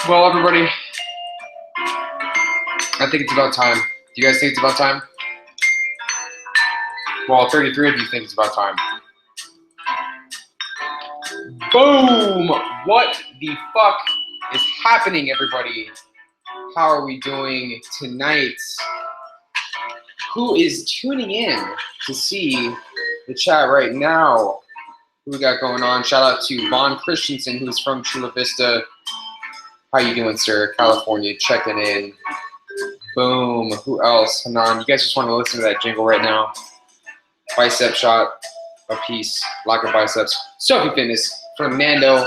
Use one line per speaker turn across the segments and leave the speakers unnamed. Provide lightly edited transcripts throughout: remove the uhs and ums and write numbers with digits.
Well, everybody, I think it's about time. Do you guys think it's about time? Well, 33 of you think it's about time. Boom! What the fuck is happening, everybody? How are we doing tonight? Who is tuning in to see the chat right now? Who we got going on? Shout out to Vaughn Christensen, who's from Chula Vista. How you doing, sir? California, checking in. Boom. Who else? Hanan, you guys just want to listen to that jingle right now? Bicep shot, a piece, lack of biceps. Sophie Fitness from Mando.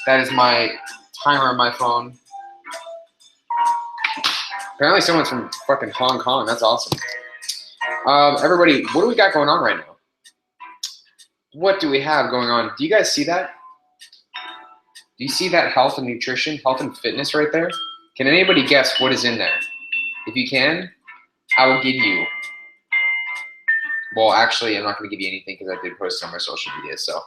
That is my timer on my phone. Apparently someone's from fucking Hong Kong. That's awesome. Everybody, what do we got going on right now? What do we have going on? Do you guys see that? Do you see that health and nutrition, health and fitness right there? Can anybody guess what is in there? If you can, I will give you. Well, actually, I'm not going to give you anything because I did post it on my social media. So,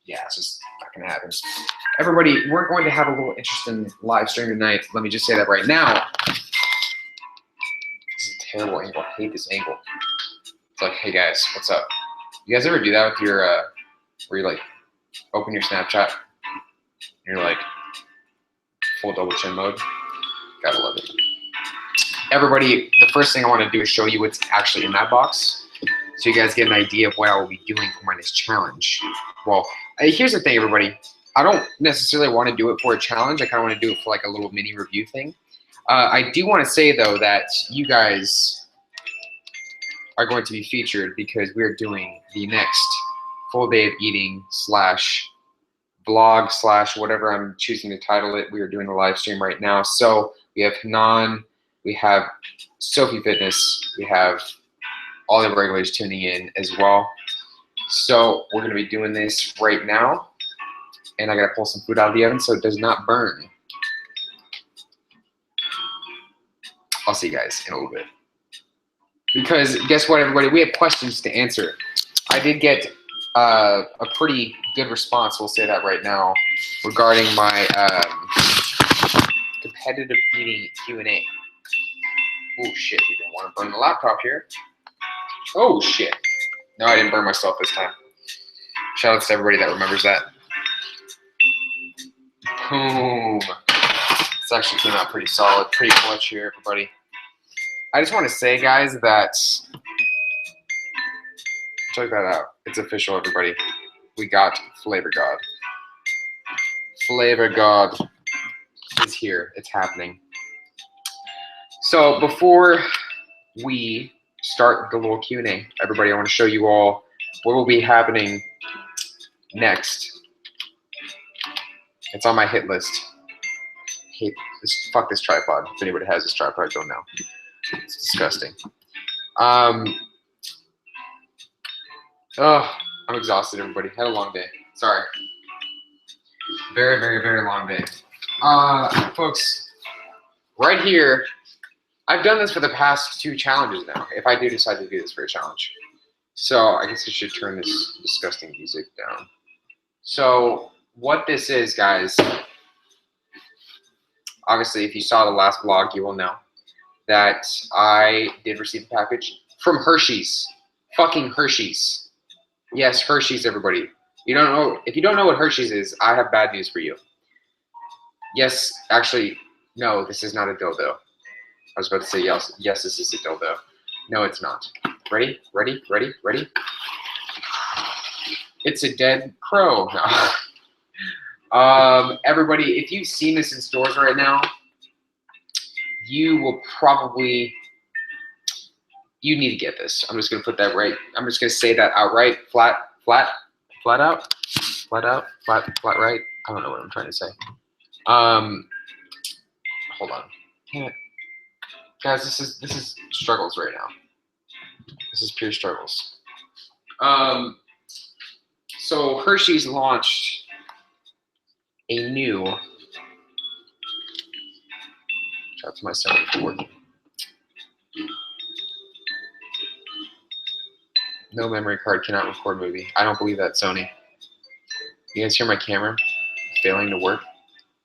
yeah, it's just not going to happen. Everybody, we're going to have a little interesting live stream tonight. Let me just say that right now. This is a terrible angle. I hate this angle. It's like, hey guys, what's up? You guys ever do that with your, where you like open your Snapchat and you're like full double chin mode? Gotta love it. Everybody, the first thing I want to do is show you what's actually in that box so you guys get an idea of what I will be doing for my next challenge. Well, here's the thing, everybody. I don't necessarily want to do it for a challenge. I kind of want to do it for like a little mini review thing. I do want to say, though, that you guys are going to be featured because we're doing the next full day of eating / vlog / whatever I'm choosing to title it. We are doing a live stream right now. So we have Hanan, we have Sophie Fitness, we have all the regulars tuning in as well. So we're going to be doing this right now. And I got to pull some food out of the oven so it does not burn. I'll see you guys in a little bit. Because guess what, everybody? We have questions to answer. I did get a pretty good response, we'll say that right now, regarding my competitive eating Q&A. Oh, shit. We don't want to burn the laptop here. Oh, shit. No, I didn't burn myself this time. Shout out to everybody that remembers that. Boom. This actually came out pretty solid, pretty clutch here, everybody. I just want to say, guys, that check that out. It's official, everybody. We got Flavor God. Flavor God is here. It's happening. So before we start the little Q&A, everybody, I want to show you all what will be happening next. It's on my hit list. Hate this. Fuck this tripod. If anybody has this tripod, don't know. It's disgusting. Oh, I'm exhausted, everybody. Had a long day. Sorry. Very, very, very long day. Folks, right here, I've done this for the past 2 challenges now, if I do decide to do this for a challenge. So I guess I should turn this disgusting music down. So what this is, guys, obviously if you saw the last vlog, you will know that I did receive a package from Hershey's. Fucking Hershey's. Yes, Hershey's, everybody. You don't know, if you don't know what Hershey's is, I have bad news for you. Yes, actually, no, this is not a dildo. I was about to say yes, this is a dildo. No, it's not. Ready? Ready? Ready? Ready? It's a dead crow. No. Everybody, if you've seen this in stores right now, you will probably, you need to get this. I'm just going to put that right. I'm just going to say that outright. Flat out. Flat out. Flat right. I don't know what I'm trying to say. Hold on. Damn it. Guys, this is struggles right now. This is pure struggles. So Hershey's launched a new, shout out to my son for working. No memory card cannot record movie. I don't believe that, Sony. You guys hear my camera failing to work?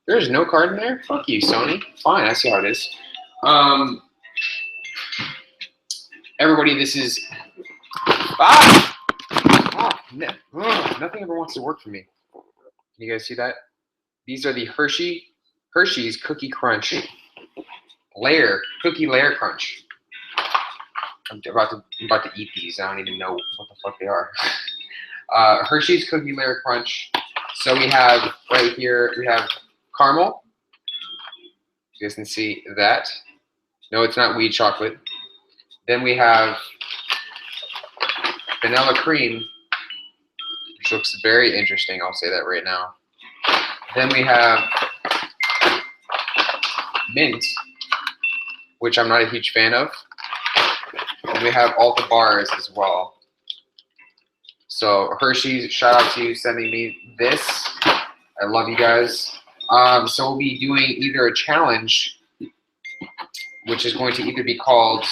There's no card in there? Fuck you, Sony. Fine, I see how it is. Everybody, this is... nothing ever wants to work for me. Can you guys see that? These are the Hershey's Cookie Crunch Cookie Layer Crunch. I'm about to eat these. I don't even know what the fuck they are. Hershey's Cookie Layer Crunch. So we have right here, we have caramel. You guys can see that. No, it's not weed chocolate. Then we have vanilla cream, which looks very interesting. I'll say that right now. Then we have mint, which I'm not a huge fan of. And we have all the bars as well. So Hershey's, shout out to you sending me this. I love you guys. So we'll be doing either a challenge, which is going to either be called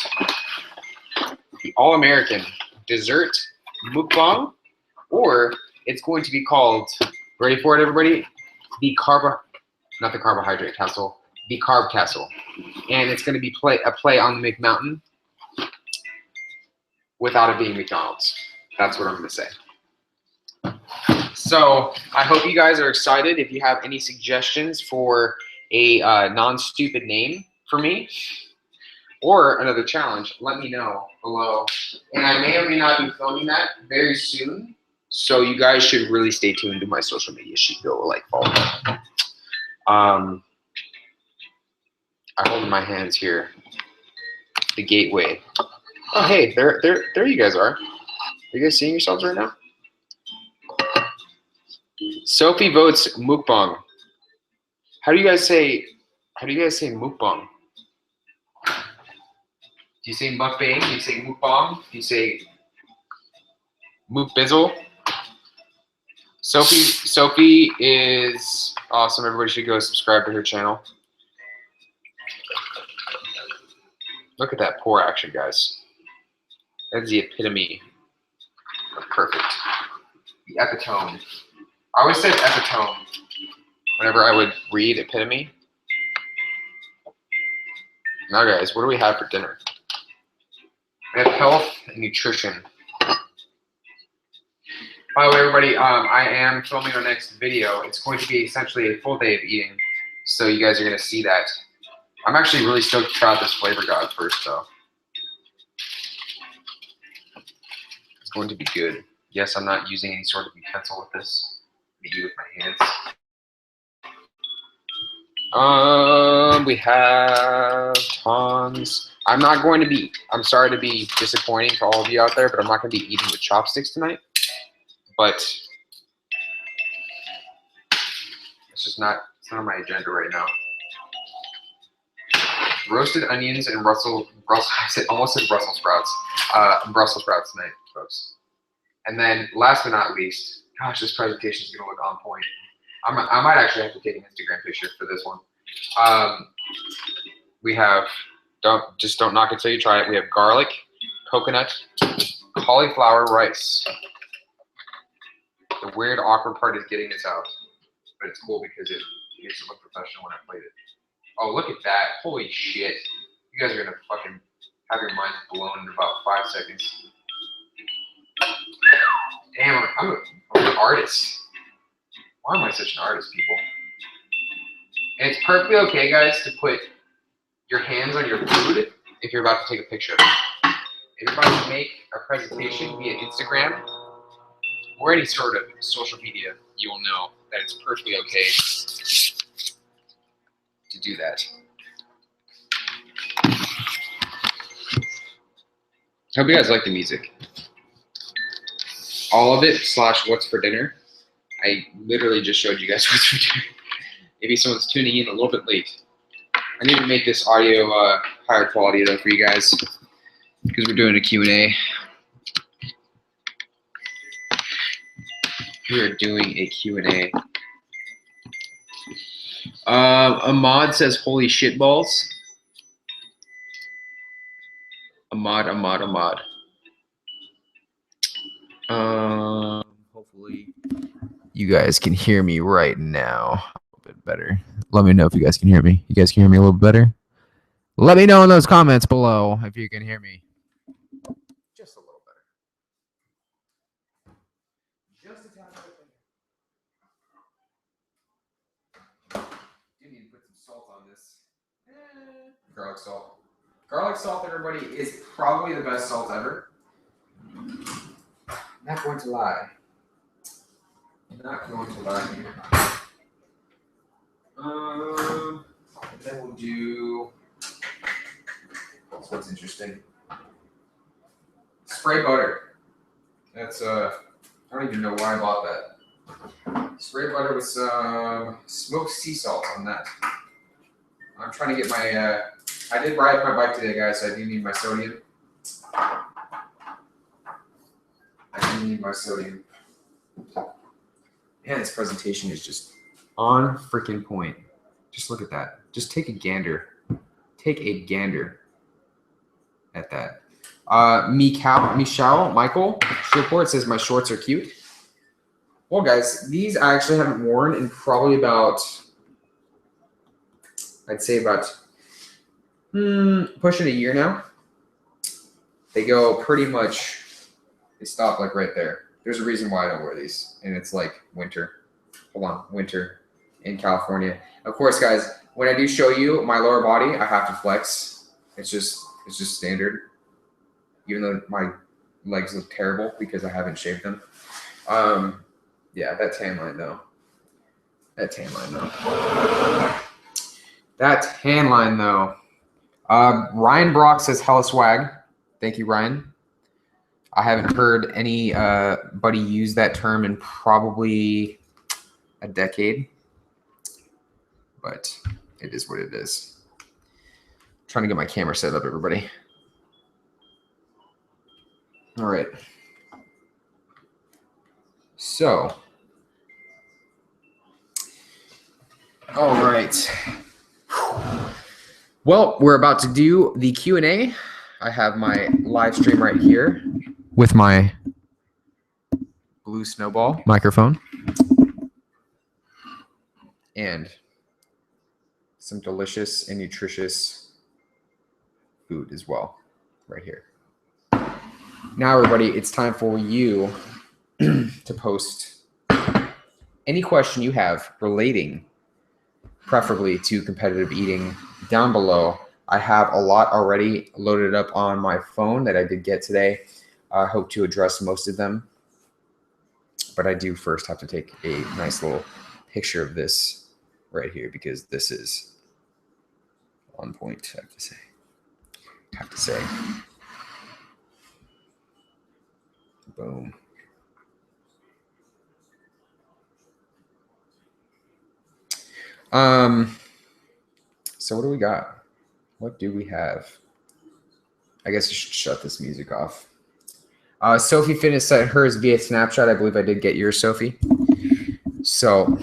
the All-American Dessert Mukbang, or it's going to be called, ready for it everybody? Not the Carbohydrate Castle, the Carb Castle. And it's going to be a play on the McMountain without it being McDonald's. That's what I'm going to say. So I hope you guys are excited. If you have any suggestions for a non-stupid name for me or another challenge, let me know below. And I may or may not be filming that very soon. So you guys should really stay tuned to my social media. Should go like follow me. I hold in my hands here the gateway. Oh hey, there you guys are. Are you guys seeing yourselves right now? Sophie votes mukbang. How do you guys say mukbang? Do you say mukbang? Do you say mukbang? Do you say mukbizzle? Sophie is awesome. Everybody should go subscribe to her channel. Look at that pour action, guys. That's the epitome of perfect. The epitome. I always said epitome whenever I would read epitome. Now, guys, what do we have for dinner? We have health and nutrition. By the way, everybody, I am filming our next video. It's going to be essentially a full day of eating, so you guys are going to see that. I'm actually really stoked to try out this Flavor God first, though. It's going to be good. Yes, I'm not using any sort of utensil with this. I eat with my hands. We have tons. I'm sorry to be disappointing to all of you out there, but I'm not going to be eating with chopsticks tonight. But it's not on my agenda right now. Roasted onions and I almost said Brussels sprouts. Brussels sprouts tonight, folks. And then last but not least, gosh, this presentation is going to look on point. I might actually have to take an Instagram picture for this one. We have, don't knock it till you try it. We have garlic, coconut, cauliflower rice. The weird, awkward part is getting this out, but it's cool because it makes it look professional when I played it. Oh, look at that! Holy shit! You guys are gonna fucking have your minds blown in about 5 seconds. Damn, I'm an artist. Why am I such an artist, people? And it's perfectly okay, guys, to put your hands on your food if you're about to take a picture. If you're about to make a presentation via Instagram or any sort of social media, you will know that it's perfectly okay to do that. Hope you guys like the music. All of it / what's for dinner. I literally just showed you guys what's for dinner. Maybe someone's tuning in a little bit late. I need to make this audio higher quality though for you guys because we're doing a Q&A. We are doing a Q&A. Ahmad says, holy shit balls. Ahmad. Hopefully you guys can hear me right now. A little bit
better. Let me know if you guys can hear me. You guys can hear me a little better? Let me know in those comments below if you can hear me.
Just a little better. Just a tad better. Do need to put some salt on this. Garlic salt. Garlic salt, everybody, is probably the best salt ever. Not going to lie. Not going to lie here. Then we'll do. What's interesting? Spray butter. That's I don't even know why I bought that. Spray butter with some smoked sea salt on that. I'm trying to get my. I did ride my bike today, guys. So I do need my sodium. I do need my sodium. Man, this presentation is just on freaking point. Just look at that. Just take a gander. Take a gander at that. Michael Shiport says my shorts are cute. Well, guys, these I actually haven't worn in probably about, I'd say about pushing a year now. They go pretty much, they stop like right there. There's a reason why I don't wear these, and it's like winter. Hold on, winter in California. Of course, guys, when I do show you my lower body, I have to flex. It's just standard. Even though my legs look terrible because I haven't shaved them. Yeah, that tan line though. That tan line though. Ryan Brock says hella swag. Thank you, Ryan. I haven't heard anybody use that term in probably a decade, but it is what it is. Trying to get my camera set up, everybody. All right. So, all right. Well, we're about to do the Q&A. I have my live stream right here with my blue snowball microphone and some delicious and nutritious food as well right here. Now, everybody, it's time for you to post any question you have relating preferably to competitive eating down below. I have a lot already loaded up on my phone that I did get today. I hope to address most of them, but I do first have to take a nice little picture of this right here because this is on point, I have to say. Boom. So what do we got? What do we have? I guess I should shut this music off. Sophie Fitness sent hers via Snapchat. I believe I did get yours, Sophie. So,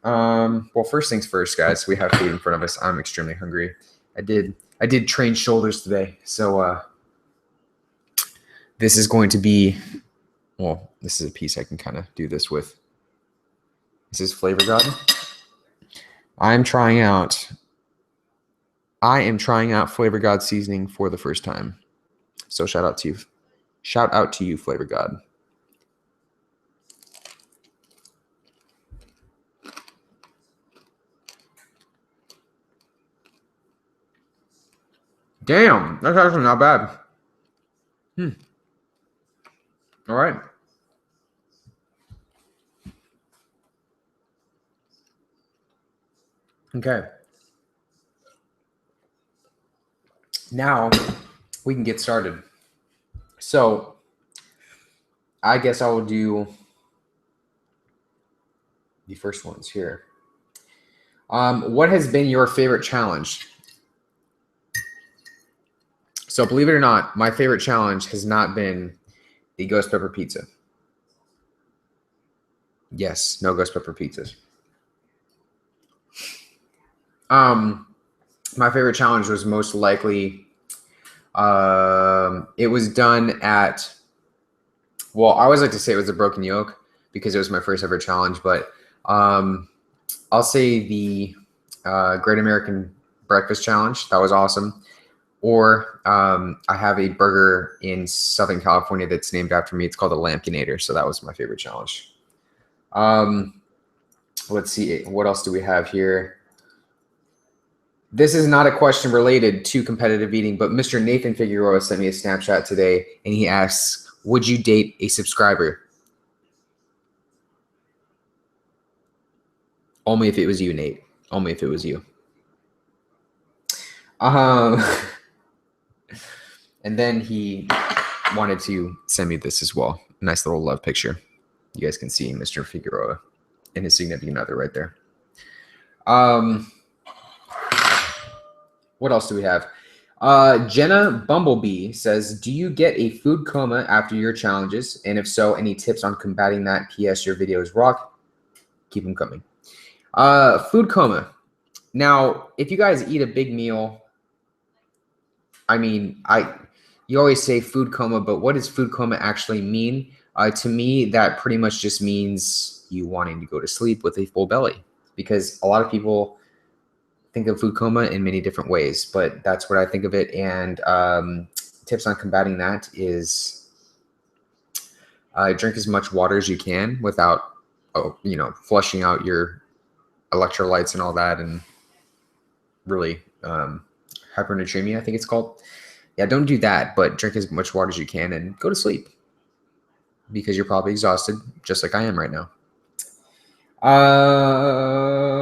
well, first things first, guys. We have food in front of us. I'm extremely hungry. I did train shoulders today, so this is going to be. Well, this is a piece I can kind of do this with. This is Flavor God. I am trying out Flavor God seasoning for the first time. So shout out to you. Shout out to you, Flavor God. Damn, that's actually not bad. All right. Okay. Now we can get started. So I guess I will do the first ones here. What has been your favorite challenge? So believe it or not, my favorite challenge has not been the ghost pepper pizza. Yes, no ghost pepper pizzas. My favorite challenge was most likely, it was done at, well, I always like to say it was a broken yoke because it was my first ever challenge, but
I'll say the Great American Breakfast Challenge. That was awesome. Or I have a burger in Southern California that's named after me. It's called the Lamkinator. So that was my favorite challenge. Let's see. What else do we have here? This is not a question related to competitive eating, but Mr. Nathan Figueroa sent me a Snapchat today, and he asks, would you date a subscriber? Only if it was you, Nate. Only if it was you. And then he wanted to send me this as well. Nice little love picture. You guys can see Mr. Figueroa and his significant other right there. What else do we have? Jenna Bumblebee says, do you get a food coma after your challenges? And if so, any tips on combating that? P.S. Your videos rock. Keep them coming. Food coma. Now, if you guys eat a big meal, I mean, you always say food coma, but what does food coma actually mean? To me, that pretty much just means you wanting to go to sleep with a full belly, because a lot of people think of food coma in many different ways, but that's what I think of it. And tips on combating that is drink as much water as you can without, flushing out your electrolytes and all that, and really hypernatremia, I think it's called. Yeah, don't do that, but drink as much water as you can and go to sleep, because you're probably exhausted, just like I am right now.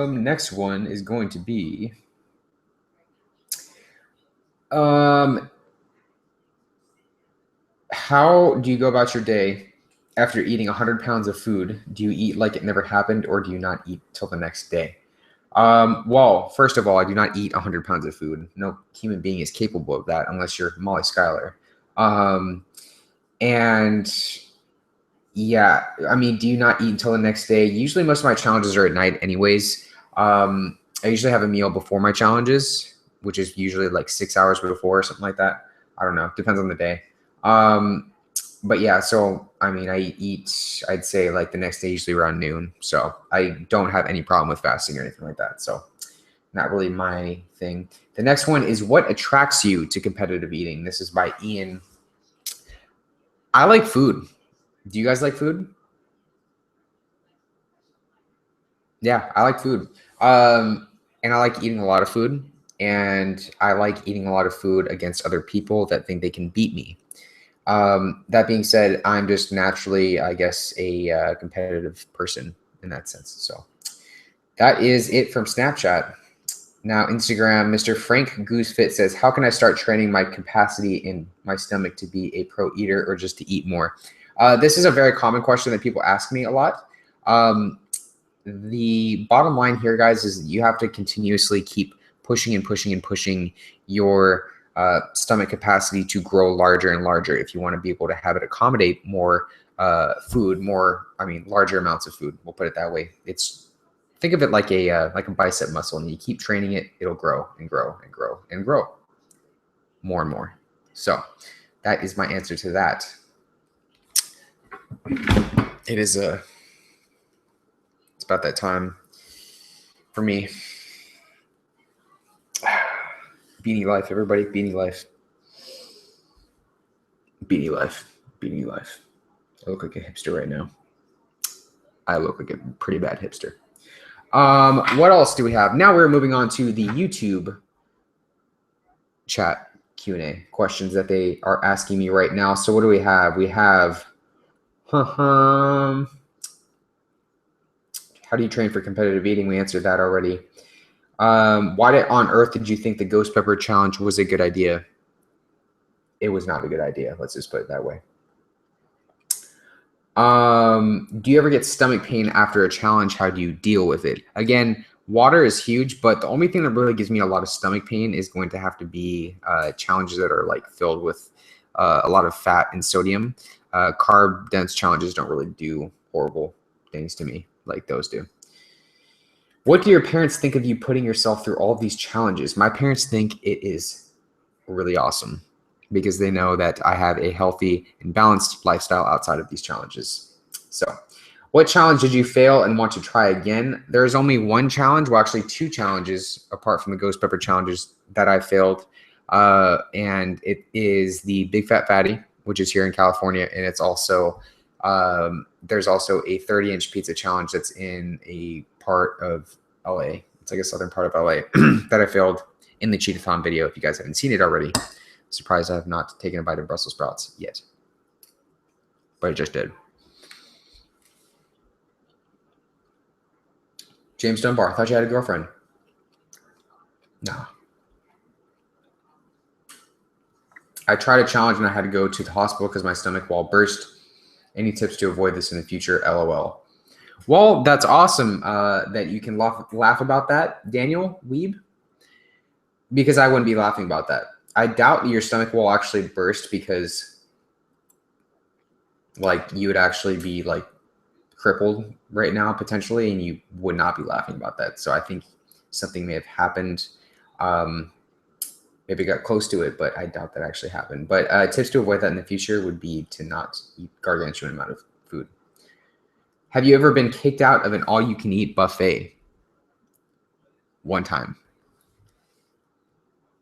Next one is going to be how do you go about your day after eating 100 pounds of food? Do you eat like it never happened, or do you not eat till the next day? Well, first of all, I do not eat 100 pounds of food. No human being is capable of that unless you're Molly Schuyler. And yeah, I mean, do you not eat until the next day? Usually most of my challenges are at night anyways. I usually have a meal before my challenges, which is usually like 6 hours before or something like that. I don't know. Depends on the day. But yeah, so I mean, I eat, I'd say like the next day, usually around noon. So I don't have any problem with fasting or anything like that. So not really my thing. The next one is, what attracts you to competitive eating? This is by Ian. I like food. Do you guys like food? Yeah, I like food. And I like eating a lot of food. And I like eating a lot of food against other people that think they can beat me. That being said, I'm just naturally, I guess, a competitive person in that sense. So that is it from Snapchat. Now, Instagram, Mr. Frank Goosefit says, how can I start training my capacity in my stomach to be a pro eater, or just to eat more? This is a very common question that people ask me a lot. The bottom line here, guys, is you have to continuously keep pushing and pushing and pushing your stomach capacity to grow larger and larger if you want to be able to have it accommodate more food, larger amounts of food. We'll put it that way. Think of it like a bicep muscle, and you keep training it, it'll grow and grow and grow and grow more and more. So that is my answer to that. It's about that time for me. Beanie life, everybody. Beanie life. Beanie life. Beanie life. I look like a hipster right now. I look like a pretty bad hipster. What else do we have? Now we're moving on to the YouTube chat Q&A questions that they are asking me right now. So what do we have? We have, how do you train for competitive eating? We answered that already. Why on earth did you think the ghost pepper challenge was a good idea? It was not a good idea. Let's just put it that way. Do you ever get stomach pain after a challenge? How do you deal with it? Again, water is huge, but the only thing that really gives me a lot of stomach pain is going to have to be challenges that are like filled with a lot of fat and sodium. Carb dense challenges don't really do horrible things to me like those do. What do your parents think of you putting yourself through all of these challenges? My parents think it is really awesome, because they know that I have a healthy and balanced lifestyle outside of these challenges. So What challenge did you fail and want to try again? There's only one challenge, well, actually 2 challenges apart from the ghost pepper challenges that I failed. And it is the Big Fat Fatty, which is here in California. And it's also, there's also a 30-inch pizza challenge that's in a part of LA. It's like a southern part of LA that I failed in the Cheetathon video. If you guys haven't seen it already, surprised I have not taken a bite of Brussels sprouts yet, but I just did. James Dunbar, I thought you had a girlfriend. No. I tried a challenge and I had to go to the hospital because my stomach wall burst. Any tips to avoid this in the future? LOL. Well, that's awesome that you can laugh about that, Daniel Weeb, because I wouldn't be laughing about that. I doubt your stomach wall actually burst because, like, you would actually be, like, crippled right now potentially, and you would not be laughing about that. So I think something may have happened. Maybe got close to it, but I doubt that actually happened. But tips to avoid that in the future would be to not eat gargantuan amount of food. Have you ever been kicked out of an all-you-can-eat buffet? One time.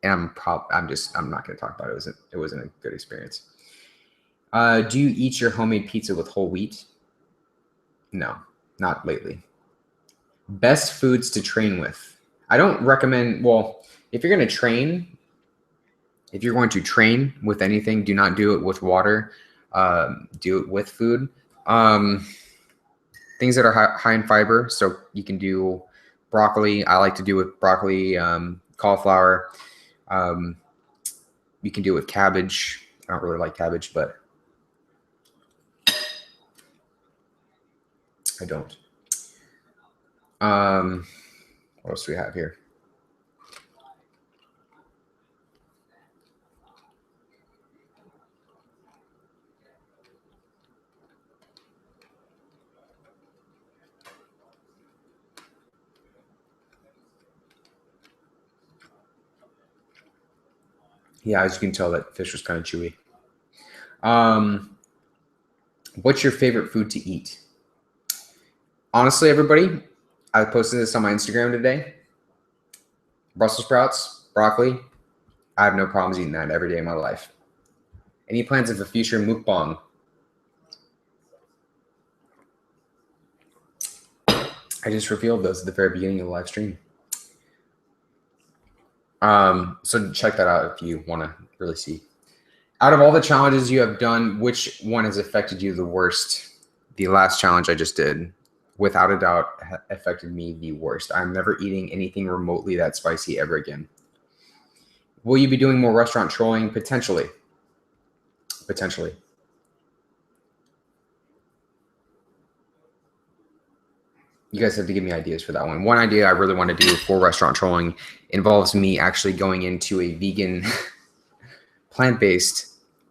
And I'm not going to talk about it. It wasn't a good experience. Do you eat your homemade pizza with whole wheat? No, not lately. Best foods to train with. I don't recommend, well, if you're going to train with anything, do not do it with water. Do it with food. Things that are high in fiber. So you can do broccoli. I like to do with broccoli, cauliflower. You can do it with cabbage. I don't really like cabbage, but I don't. What else do we have here? Yeah, as you can tell, that fish was kind of chewy. What's your favorite food to eat? Honestly, everybody, I posted this on my Instagram today. Brussels sprouts, broccoli. I have no problems eating that every day of my life. Any plans of a future mukbang? I just revealed those at the very beginning of the live stream. So check that out if you want to really see. Out of all the challenges you have done, which one has affected you the worst? The last challenge I just did, without a doubt, affected me the worst. I'm never eating anything remotely that spicy ever again. Will you be doing more restaurant trolling? Potentially. Potentially. You guys have to give me ideas for that one. One idea I really want to do for restaurant trolling involves me actually going into a vegan, plant-based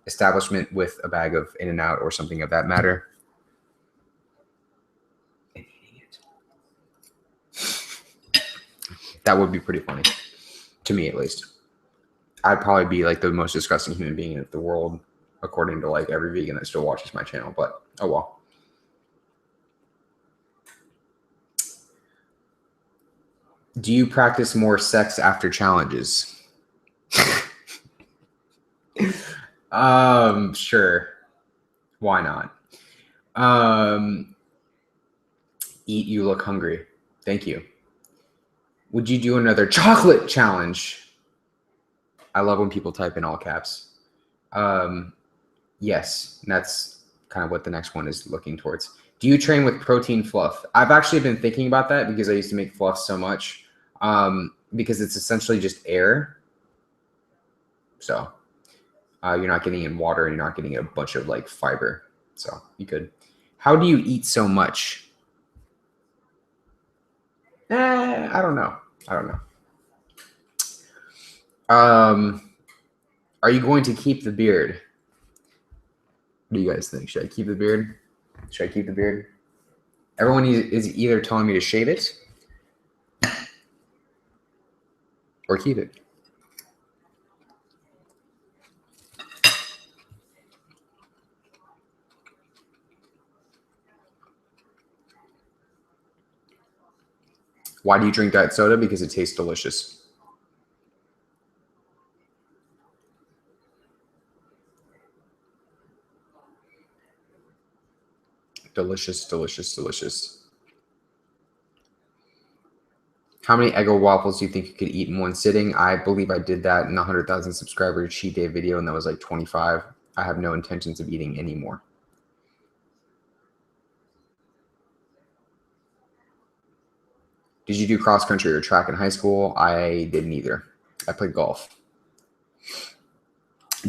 establishment with a bag of In-N-Out or something of that matter. And eating it. That would be pretty funny. To me, at least. I'd probably be like the most disgusting human being in the world, according to like every vegan that still watches my channel, but oh well. Do you practice more sex after challenges? Sure. Why not? Eat, you look hungry. Thank you. Would you do another chocolate challenge? I love when people type in all caps. Yes, and that's kind of what the next one is looking towards. Do you train with protein fluff? I've actually been thinking about that because I used to make fluff so much, because it's essentially just air. So you're not getting in water and you're not getting a bunch of like fiber. So you could. How do you eat so much? I don't know. Are you going to keep the beard? What do you guys think? Should I keep the beard? Everyone is either telling me to shave it or keep it. Why do you drink diet soda? Because it tastes delicious. Delicious, delicious, delicious. How many Eggo waffles do you think you could eat in one sitting? I believe I did that in the 100,000 subscriber cheat day video, and that was like 25. I have no intentions of eating any more. Did you do cross country or track in high school? I didn't either. I played golf.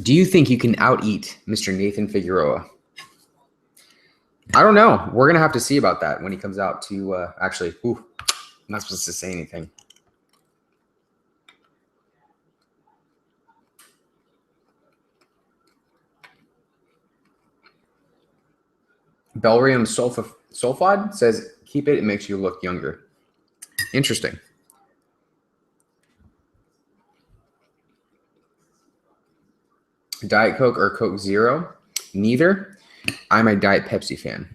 Do you think you can out-eat Mr. Nathan Figueroa? I don't know. We're going to have to see about that when he comes out to actually, I'm not supposed to say anything. Bellarium sulfide says, keep it makes you look younger. Interesting. Diet Coke or Coke Zero? Neither. I'm a Diet Pepsi fan.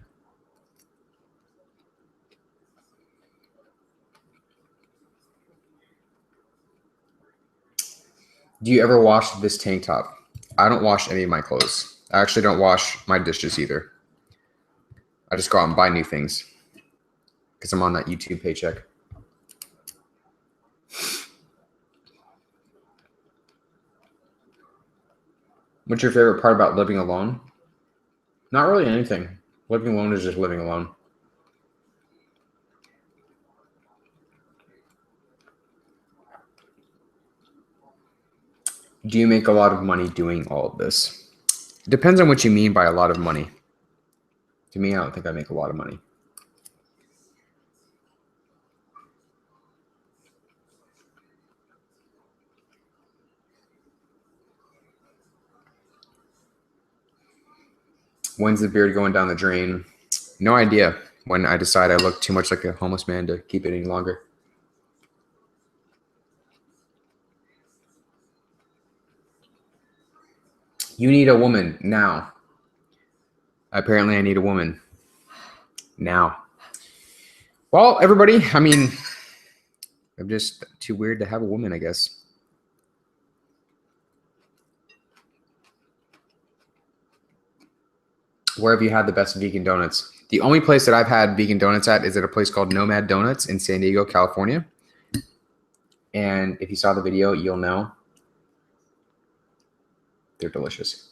Do you ever wash this tank top? I don't wash any of my clothes. I actually don't wash my dishes either. I just go out and buy new things because I'm on that YouTube paycheck. What's your favorite part about living alone? Not really anything. Living alone is just living alone. Do you make a lot of money doing all of this? It depends on what you mean by a lot of money. To me, I don't think I make a lot of money. When's the beard going down the drain? No idea. When I decide I look too much like a homeless man to keep it any longer. You need a woman now. Apparently I need a woman now. Well, everybody, I mean, I'm just too weird to have a woman, I guess. Where have you had the best vegan donuts? The only place that I've had vegan donuts at is at a place called Nomad Donuts in San Diego, California. And if you saw the video, you'll know they're delicious.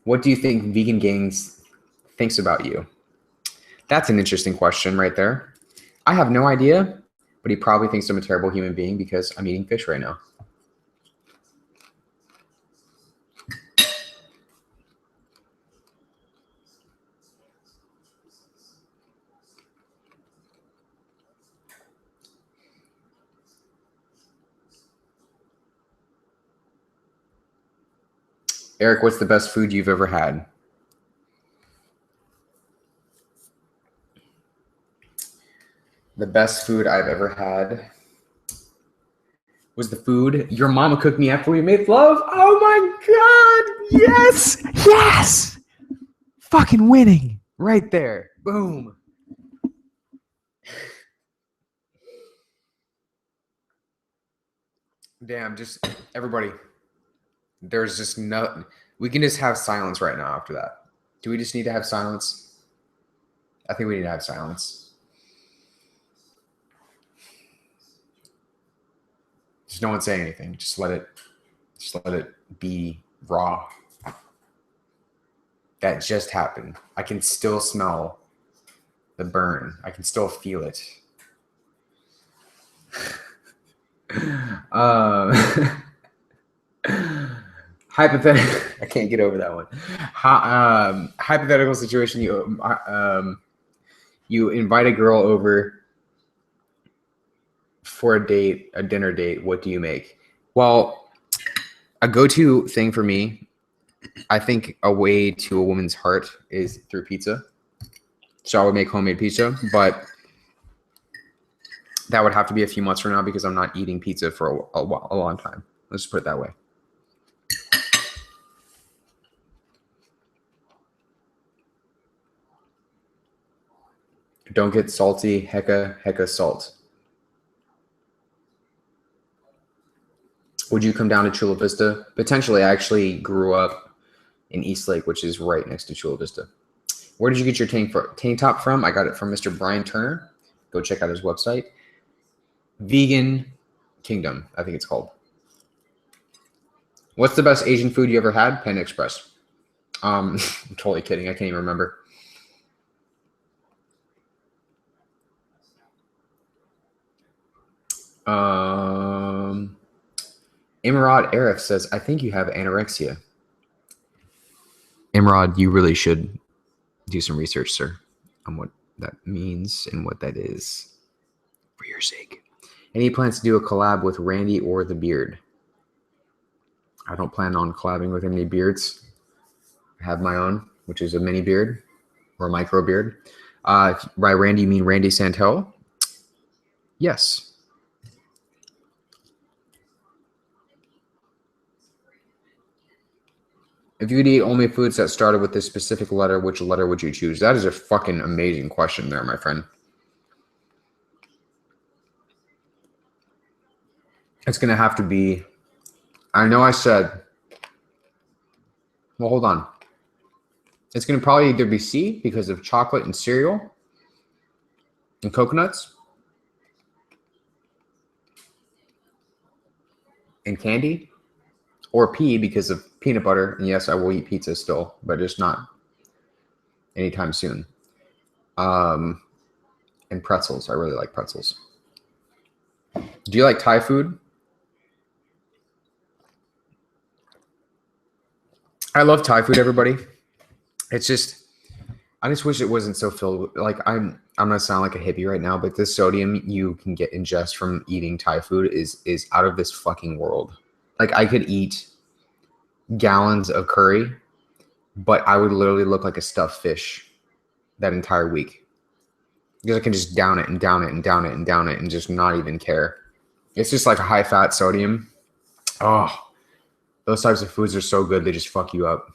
What do you think Vegan Gangs thinks about you? That's an interesting question right there. I have no idea, but he probably thinks I'm a terrible human being because I'm eating fish right now. Erik, what's the best food you've ever had? The best food I've ever had was the food your mama cooked me after we made love. Oh my God. Yes. Yes. Fucking winning right there. Boom. Damn, just everybody. There's just no, we can just have silence right now after that. Do we just need to have silence? I think we need to have silence. Just no one say anything. Just let it be raw. That just happened. I can still smell the burn. I can still feel it. Hypothetical. I can't get over that one. Hypothetical situation. You invite a girl over for a date, a dinner date. What do you make? Well, a go-to thing for me, I think a way to a woman's heart is through pizza. So I would make homemade pizza, but that would have to be a few months from now because I'm not eating pizza for a long time. Let's just put it that way. Don't get salty. Hecka salt. Would you come down to Chula Vista? Potentially. I actually grew up in East Lake, which is right next to Chula Vista. Where did you get your tank top from? I got it from Mr. Brian Turner. Go check out his website. Vegan Kingdom, I think it's called. What's the best Asian food you ever had? Panda Express. I'm totally kidding. I can't even remember. Imrad Arif says, I think you have anorexia. Imrad, you really should do some research, sir, on what that means and what that is for your sake. Any plans to do a collab with Randy or the Beard? I don't plan on collabing with any beards. I have my own, which is a mini beard or a micro beard. By Randy, you mean Randy Santel? Yes. If you could eat only foods that started with this specific letter, which letter would you choose? That is a fucking amazing question there, my friend. It's going to have to be, I know I said, well, hold on. It's going to probably either be C because of chocolate and cereal and coconuts and candy, or P because of peanut butter. And yes, I will eat pizza still, but just not anytime soon. And pretzels. I really like pretzels. Do you like Thai food? I love Thai food, everybody. It's just, I just wish it wasn't so filled with, like, I'm gonna sound like a hippie right now, but the sodium you can get ingest from eating Thai food is out of this fucking world. Like, I could eat gallons of curry, but I would literally look like a stuffed fish that entire week. Because I can just down it and down it and down it and down it and just not even care. It's just like a high fat sodium. Oh, those types of foods are so good, they just fuck you up.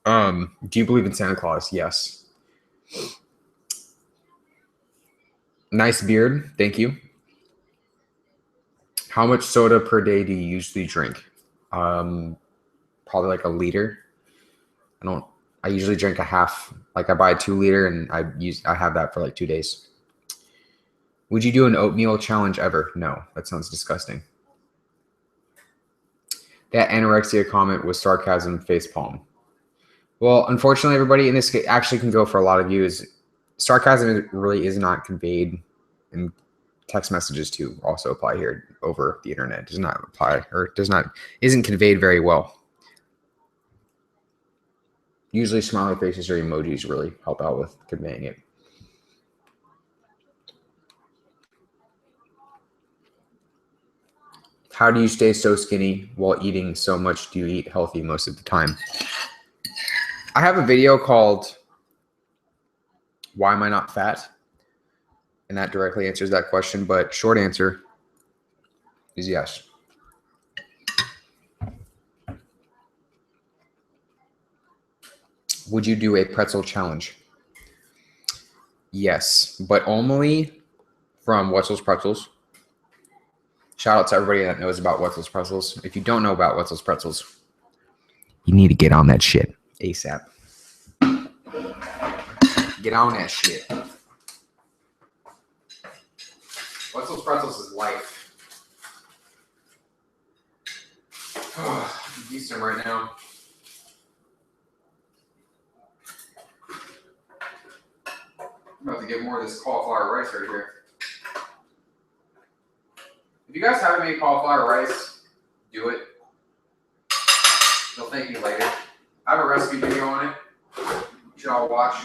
Do you believe in Santa Claus? Yes. Nice beard. Thank you. How much soda per day do you usually drink? Probably like a liter. I usually drink a half. Like I buy a 2 liter and I have that for like 2 days. Would you do an oatmeal challenge ever? No, that sounds disgusting. That anorexia comment was sarcasm facepalm. Well, unfortunately, everybody, and this actually can go for a lot of you, is sarcasm really is not conveyed, and text messages too also apply here over the internet. It does not apply, or isn't conveyed very well. Usually smiley faces or emojis really help out with conveying it. How do you stay so skinny while eating so much? Do you eat healthy most of the time? I have a video called Why Am I Not Fat? And that directly answers that question, but short answer is yes. Would you do a pretzel challenge? Yes, but only from Wetzel's Pretzels. Shout out to everybody that knows about Wetzel's Pretzels. If you don't know about Wetzel's Pretzels, you need to get on that shit ASAP. Get on that shit. Wetzel's Pretzels is life. Oh, I can use some right now. I'm about to get more of this cauliflower rice right here. If you guys haven't made cauliflower rice, do it. They'll thank you later. I have a recipe video on it. You should all watch.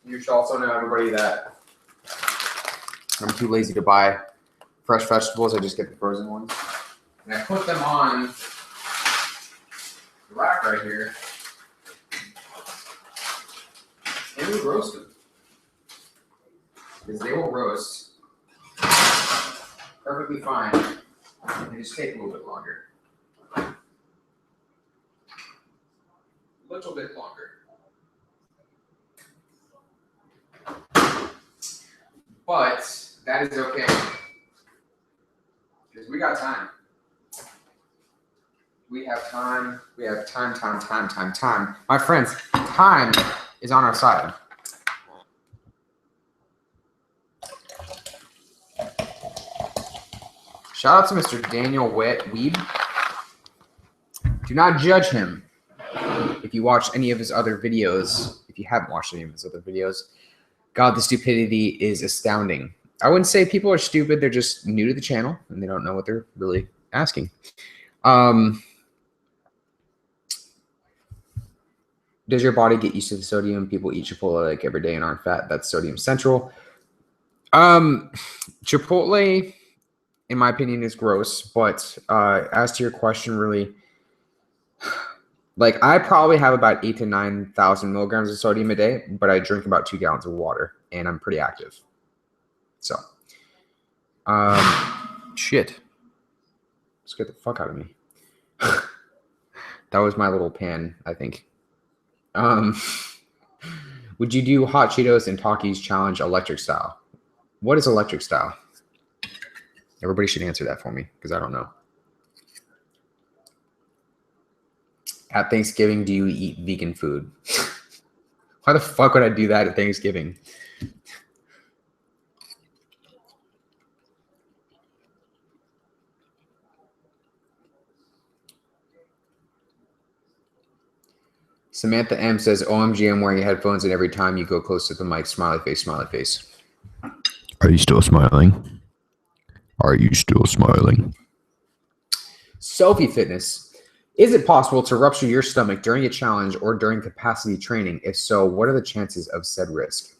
You should also know, everybody, that I'm too lazy to buy fresh vegetables. I just get the frozen ones. And I put them on the rack right here in we would roast them. Because they will roast perfectly fine. They just take a little bit longer. A little bit longer. But that is okay. Because we got time. We have time. We have time. My friends, time is on our side. Shout out to Mr. Daniel Weeb. Do not judge him if you watch any of his other videos. If you haven't watched any of his other videos, God, the stupidity is astounding. I wouldn't say people are stupid. They're just new to the channel and they don't know what they're really asking. Does your body get used to the sodium? People eat Chipotle like every day and aren't fat. That's sodium central. Chipotle, in my opinion, is gross. But as to your question, really, like I probably have about 8,000 to 9,000 milligrams of sodium a day, but I drink about 2 gallons of water, and I'm pretty active. So, shit, scared the fuck out of me. That was my little pan, I think. Would you do hot Cheetos and Takis challenge electric style? What is electric style? Everybody should answer that for me because I don't know. At Thanksgiving, do you eat vegan food? Why the fuck would I do that at Thanksgiving? Samantha M says, OMG, I'm wearing headphones and every time you go close to the mic, smiley face, smiley face.
Are you still smiling? Are you still smiling?
Sophie Fitness. Is it possible to rupture your stomach during a challenge or during capacity training? If so, what are the chances of said risk?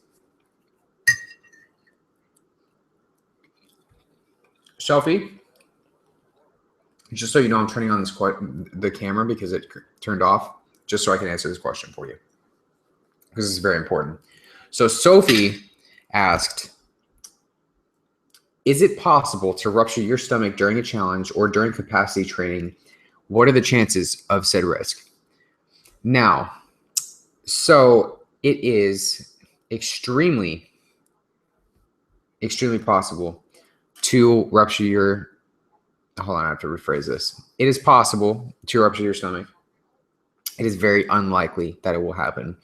Sophie, just so you know, I'm turning on the camera because it turned off, just so I can answer this question for you. Because this is very important. So Sophie asked, is it possible to rupture your stomach during a challenge or during capacity training? What are the chances of said risk? Now, so it is extremely possible to rupture your, hold on, I have to rephrase this. It is possible to rupture your stomach. It is very unlikely that it will happen.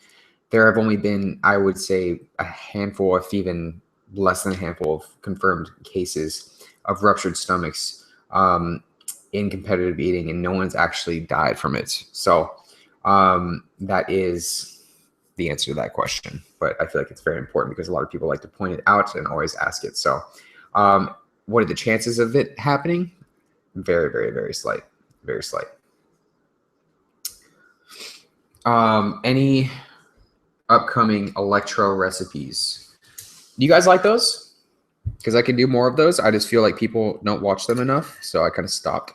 There have only been, I would say, a handful, if even less than a handful of confirmed cases of ruptured stomachs in competitive eating, and no one's actually died from it. So that is the answer to that question. But I feel like it's very important because a lot of people like to point it out and always ask it. So what are the chances of it happening? Very, very, very slight. Very slight. Any upcoming electro recipes? Do you guys like those? Because I could do more of those. I just feel like people don't watch them enough, so I kind of stopped.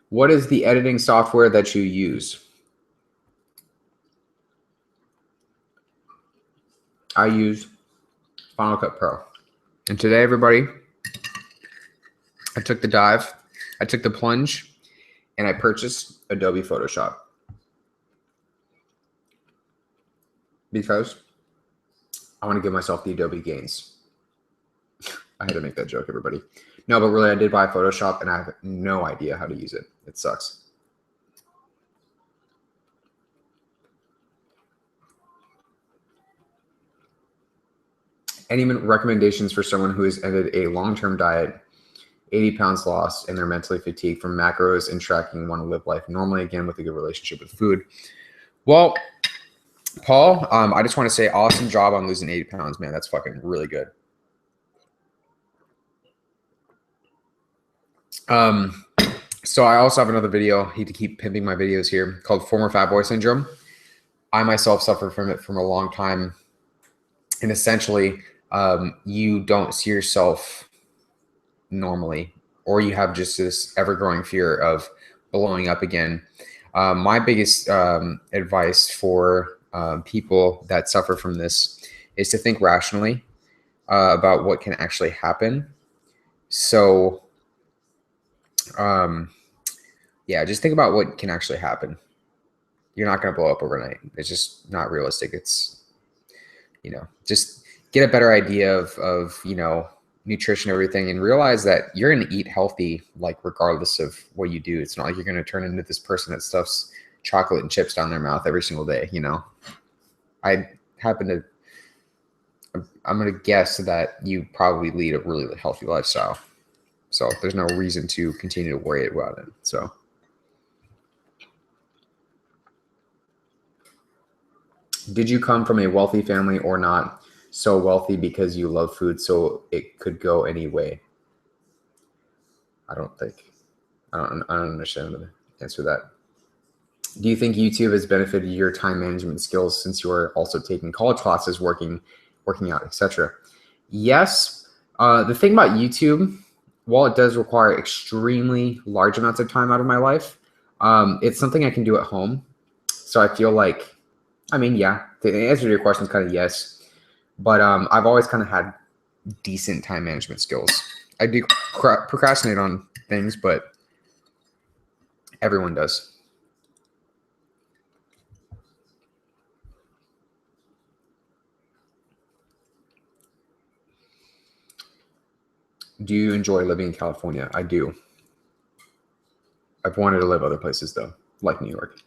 What is the editing software that you use? I use Final Cut Pro. And today, everybody, I took the dive, I took the plunge, and I purchased Adobe Photoshop. Because I want to give myself the Adobe gains. I had to make that joke, everybody. No, but really, I did buy Photoshop, and I have no idea how to use it. It sucks. Any recommendations for someone who has ended a long-term diet, 80 pounds lost, and they're mentally fatigued from macros and tracking, want to live life normally again with a good relationship with food? Well, Paul, I just want to say awesome job on losing 80 pounds, man. That's fucking really good. So I also have another video. I need to keep pimping my videos here called Former Fat Boy Syndrome. I myself suffered from it from a long time. And essentially, you don't see yourself normally or you have just this ever-growing fear of blowing up again, my biggest advice for people that suffer from this is to think rationally about what can actually happen. So, yeah, just think about what can actually happen. You're not going to blow up overnight. It's just not realistic. It's, just get a better idea of nutrition, everything, and realize that you're going to eat healthy, like regardless of what you do. It's not like you're going to turn into this person that stuffs chocolate and chips down their mouth every single day. I happen to, I'm going to guess that you probably lead a really healthy lifestyle. So there's no reason to continue to worry about it. So. Did you come from a wealthy family or not so wealthy because you love food so it could go any way? I don't understand the answer to that. Do you think YouTube has benefited your time management skills since you are also taking college classes, working out, etc.? Yes. The thing about YouTube, while it does require extremely large amounts of time out of my life, it's something I can do at home. So I feel like, yeah, the answer to your question is kind of yes. But I've always kind of had decent time management skills. I do procrastinate on things, but everyone does. Do you enjoy living in California? I do. I've wanted to live other places, though, like New York.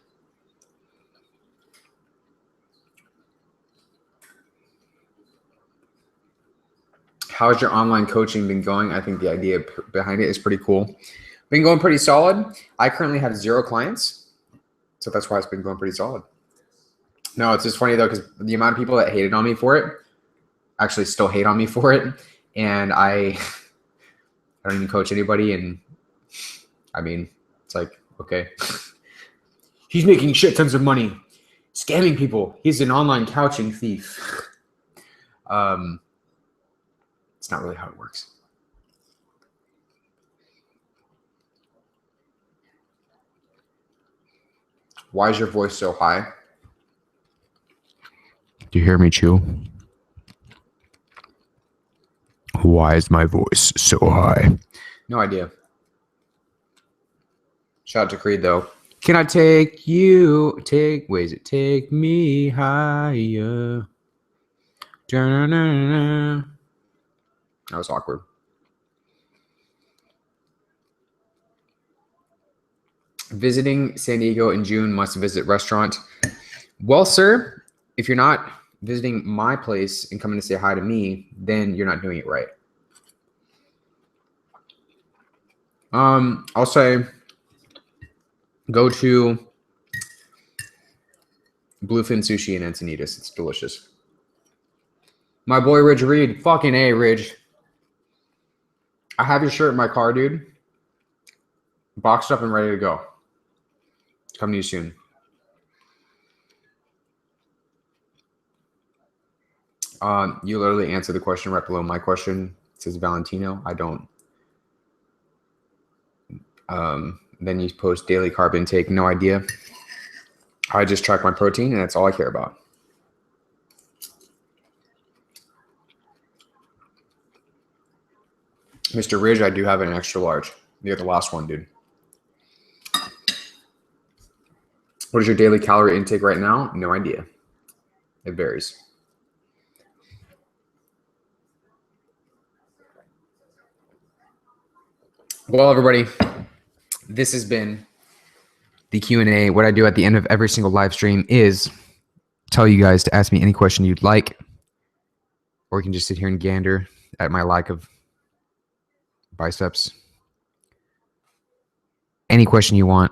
How's your online coaching been going? I think the idea behind it is pretty cool. Been going pretty solid. I currently have 0 clients, so that's why it's been going pretty solid. No, it's just funny, though, because the amount of people that hated on me for it actually still hate on me for it, and I don't even coach anybody, and it's like, okay. He's making shit tons of money, scamming people. He's an online couching thief. It's not really how it works. Why is your voice so high?
Do you hear me chew? Why is my voice so high?
No idea. Shout out to Creed, though. Can I take me higher? Da-na-na-na. That was awkward. Visiting San Diego in June, must visit restaurant. Well, sir, if you're not visiting my place and coming to say hi to me, then you're not doing it right. I'll say go to Bluefin Sushi in Encinitas. It's delicious. My boy Ridge Reed. Fucking A, Ridge. I have your shirt in my car, dude. Boxed up and ready to go. Coming to you soon. You literally answered the question right below my question. It says Valentino. I don't. Then you post daily carb intake. No idea. I just track my protein, and that's all I care about. Mr. Ridge, I do have an extra large. You're the last one, dude. What is your daily calorie intake right now? No idea. It varies. Well, everybody, this has been the Q&A. What I do at the end of every single live stream is tell you guys to ask me any question you'd like, or you can just sit here and gander at my lack of biceps. Any question you want,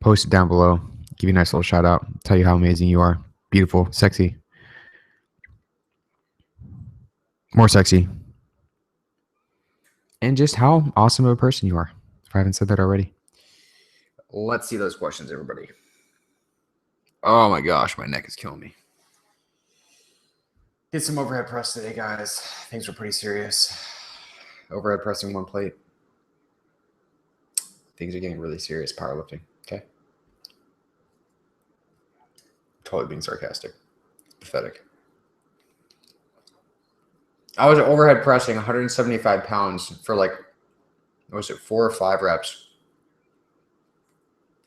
post it down below. Give you a nice little shout out. Tell you how amazing you are. Beautiful, sexy. More sexy. And just how awesome of a person you are. If I haven't said that already. Let's see those questions, everybody. Oh my gosh, my neck is killing me. Did some overhead press today, guys. Things were pretty serious. Overhead pressing 1 plate. Things are getting really serious powerlifting. Okay. Totally being sarcastic. Pathetic. I was overhead pressing 175 pounds for like, what was it, 4 or 5 reps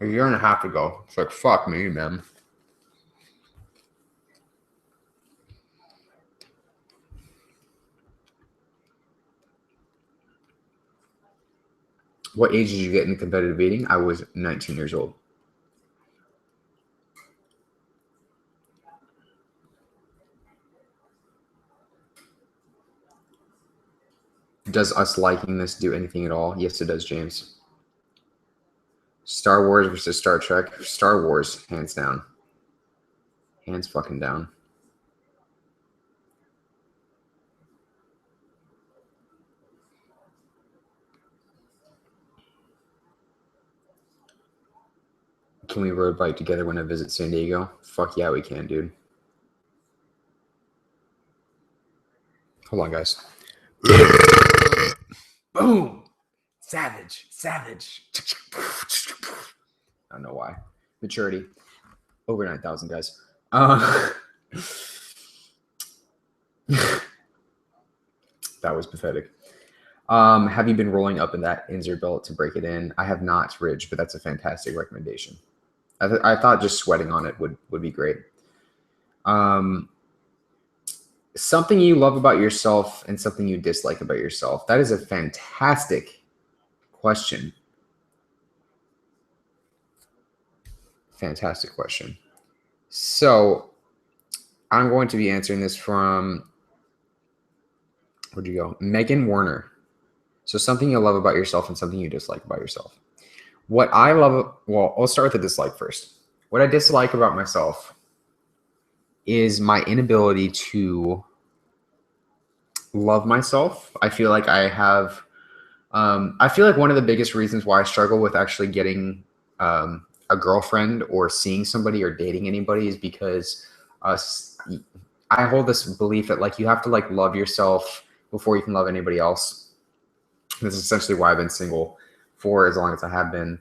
a year and a half ago. It's like, fuck me, man. What age did you get into competitive eating? I was 19 years old. Does us liking this do anything at all? Yes, it does, James. Star Wars versus Star Trek. Star Wars, hands down. Hands fucking down. Can we road bike together when I visit San Diego? Fuck yeah, we can, dude. Hold on, guys. Boom! Savage. Savage. I don't know why. Maturity. Over 9,000, guys. That was pathetic. Have you been rolling up in that insert belt to break it in? I have not, Ridge, but that's a fantastic recommendation. I thought just sweating on it would be great. Something you love about yourself and something you dislike about yourself. That is a fantastic question. Fantastic question. So I'm going to be answering this from, where'd you go? Megan Warner. So something you love about yourself and something you dislike about yourself. What I love, well, I'll start with the dislike first. What I dislike about myself is my inability to love myself. I feel like I have, I feel like one of the biggest reasons why I struggle with actually getting a girlfriend or seeing somebody or dating anybody is because I hold this belief that like you have to like love yourself before you can love anybody else. This is essentially why I've been single for as long as I have been.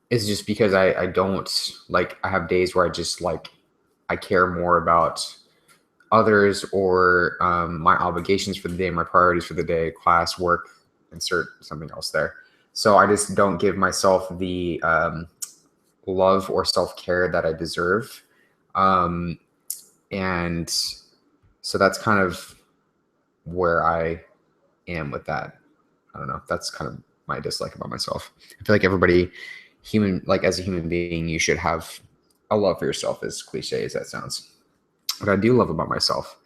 It's just because I don't like, I have days where I just like, I care more about others or my obligations for the day, my priorities for the day, class, work, insert something else there. So I just don't give myself the love or self-care that I deserve. And so that's kind of where I am with that. I don't know. That's kind of my dislike about myself. I feel like everybody as a human being, you should have a love for yourself, as cliche as that sounds. What I do love about myself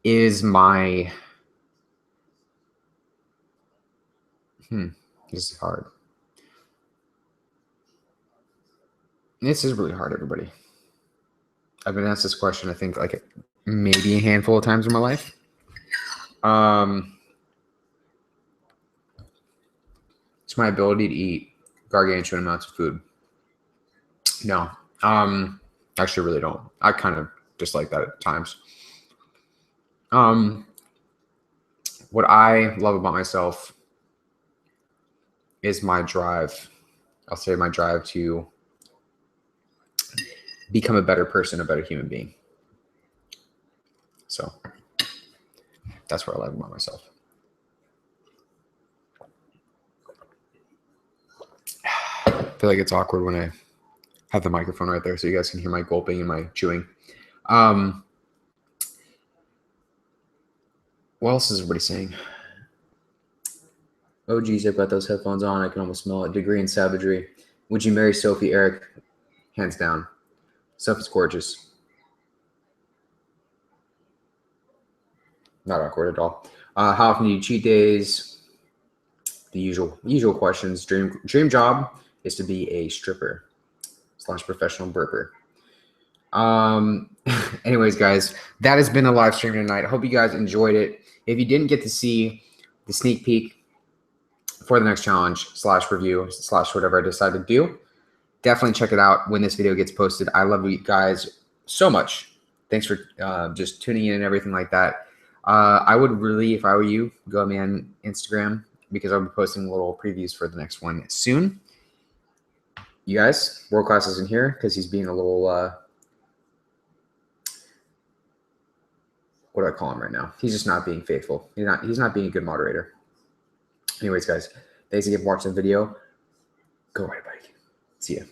is my, this is hard. This is really hard, everybody. I've been asked this question, I think, like maybe a handful of times in my life. It's my ability to eat gargantuan amounts of food. No, actually really don't. I kind of dislike that at times. What I love about myself is my drive. I'll say my drive to become a better person, a better human being. So that's what I like about myself. I feel like it's awkward when I have the microphone right there so you guys can hear my gulping and my chewing. What else is everybody saying? Oh, geez, I've got those headphones on. I can almost smell it. Degree in savagery. Would you marry Sophie, Erik? Hands down. Sophie's gorgeous. Not awkward at all. How often do you cheat days? The usual questions. Dream job is to be a stripper / professional burper. Anyways, guys, that has been a live stream tonight. I hope you guys enjoyed it. If you didn't get to see the sneak peek for the next challenge / review / whatever I decide to do, definitely check it out when this video gets posted. I love you guys so much. Thanks for just tuning in and everything like that. I would really, if I were you, go to me on Instagram because I'll be posting little previews for the next one soon. You guys, World Class isn't here because he's being a little, what do I call him right now? He's just not being faithful. He's not being a good moderator. Anyways, guys, thanks again for watching the video. Go ride a bike. See ya.